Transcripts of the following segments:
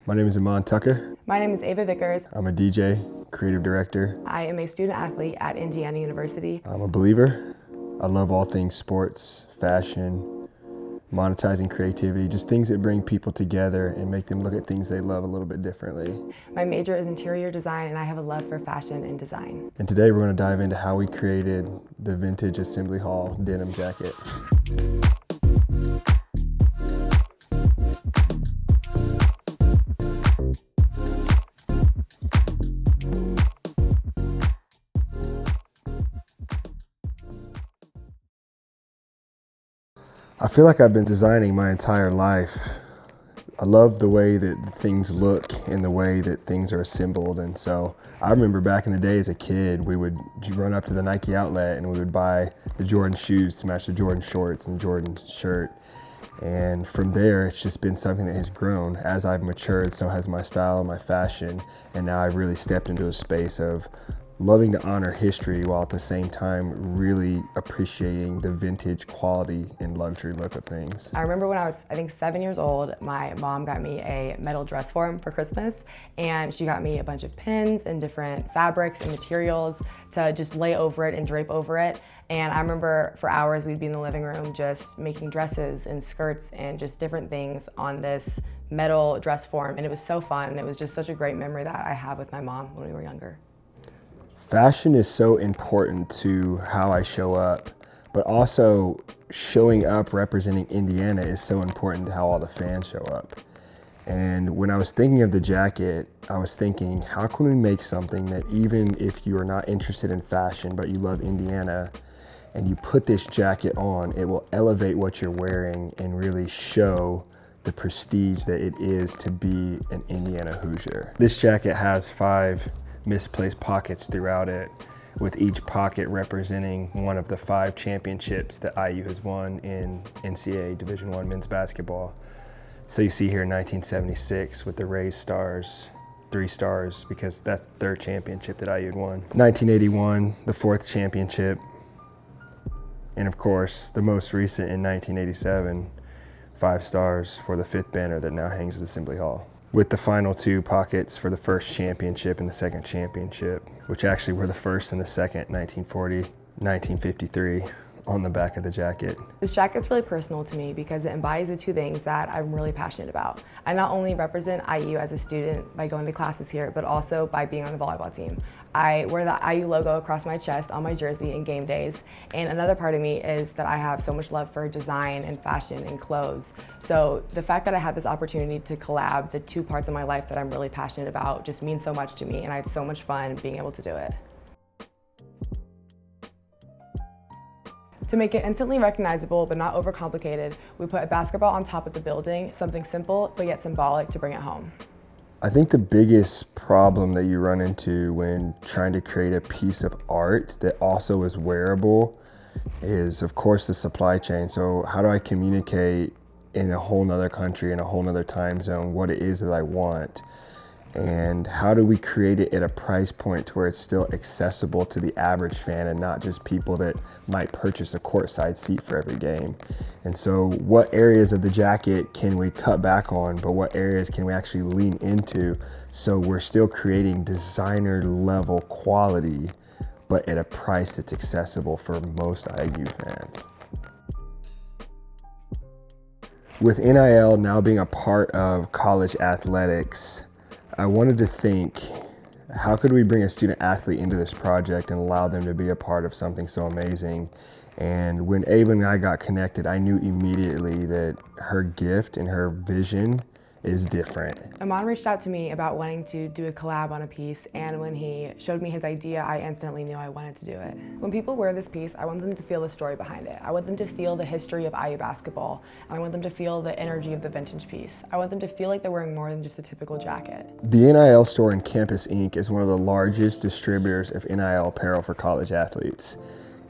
My name is Iman Tucker. My name is Ava Vickers. I'm a DJ, creative director. I am a student athlete at Indiana University. I'm a believer. I love all things sports, fashion, monetizing creativity, just things that bring people together and make them look at things they love a little bit differently. My major is interior design and I have a love for fashion and design. And today we're going to dive into how we created the vintage Assembly Hall denim jacket. I feel like I've been designing my entire life. I love the way that things look and the way that things are assembled. And so I remember back in the day as a kid, we would run up to the Nike outlet and we would buy the Jordan shoes to match the Jordan shorts and Jordan shirt. And from there, it's just been something that has grown. As I've matured, so has my style and my fashion. And now I've really stepped into a space of loving to honor history while at the same time really appreciating the vintage quality and luxury look of things. I remember when I was, I think, 7 years old, my mom got me a metal dress form for Christmas, and she got me a bunch of pins and different fabrics and materials to just lay over it and drape over it. And I remember for hours we'd be in the living room just making dresses and skirts and just different things on this metal dress form, and it was so fun, and it was just such a great memory that I have with my mom when we were younger. Fashion is so important to how I show up, but also showing up representing Indiana is so important to how all the fans show up. And when I was thinking of the jacket, I was thinking, how can we make something that even if you are not interested in fashion, but you love Indiana, and you put this jacket on, it will elevate what you're wearing and really show the prestige that it is to be an Indiana Hoosier. This jacket has 5 misplaced pockets throughout it, with each pocket representing one of the 5 championships that IU has won in NCAA Division I men's basketball. So you see here 1976 with the raised stars, 3 stars, because that's the 3rd championship that IU had won. 1981, the 4th championship, and of course the most recent in 1987, 5 stars for the 5th banner that now hangs at Assembly Hall, with the final 2 pockets for the 1st championship and the 2nd championship, which actually were the 1st and the 2nd, 1940, 1953, on the back of the jacket. This jacket's really personal to me because it embodies the 2 things that I'm really passionate about. I not only represent IU as a student by going to classes here, but also by being on the volleyball team. I wear the IU logo across my chest on my jersey in game days, and another part of me is that I have so much love for design and fashion and clothes. So the fact that I had this opportunity to collab the 2 parts of my life that I'm really passionate about just means so much to me, and I had so much fun being able to do it. To make it instantly recognizable but not overcomplicated, we put a basketball on top of the building, something simple but yet symbolic to bring it home. I think the biggest problem that you run into when trying to create a piece of art that also is wearable is, of course, the supply chain. So how do I communicate in a whole nother country, in a whole nother time zone, what it is that I want? And how do we create it at a price point to where it's still accessible to the average fan and not just people that might purchase a courtside seat for every game? And so what areas of the jacket can we cut back on, but what areas can we actually lean into so we're still creating designer level quality, but at a price that's accessible for most IU fans? With NIL now being a part of college athletics, I wanted to think, how could we bring a student athlete into this project and allow them to be a part of something so amazing? And when Ava and I got connected, I knew immediately that her gift and her vision is different. Iman reached out to me about wanting to do a collab on a piece, and when he showed me his idea, I instantly knew I wanted to do it. When people wear this piece, I want them to feel the story behind it. I want them to feel the history of IU basketball, and I want them to feel the energy of the vintage piece. I want them to feel like they're wearing more than just a typical jacket. The NIL Store and Campus Inc. is one of the largest distributors of NIL apparel for college athletes.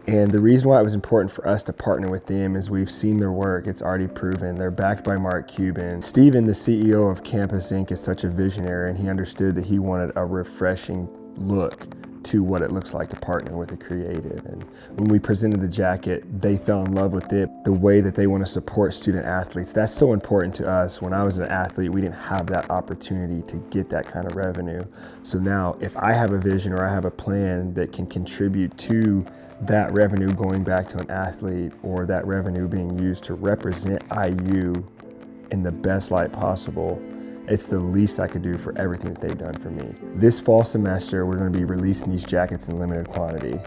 And the reason why it was important for us to partner with them is we've seen their work. It's already proven. They're backed by Mark Cuban. Steven, the CEO of Campus Inc., is such a visionary, and he understood that he wanted a refreshing look to what it looks like to partner with a creative. And when we presented the jacket, they fell in love with it, the way that they want to support student athletes. That's so important to us. When I was an athlete, we didn't have that opportunity to get that kind of revenue. So now if I have a vision or I have a plan that can contribute to that revenue going back to an athlete, or that revenue being used to represent IU in the best light possible, it's the least I could do for everything that they've done for me. This fall semester, we're going to be releasing these jackets in limited quantity.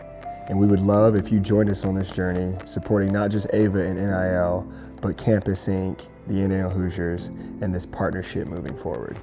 And we would love if you joined us on this journey, supporting not just Ava and NIL, but Campus Inc., the Indiana Hoosiers, and this partnership moving forward.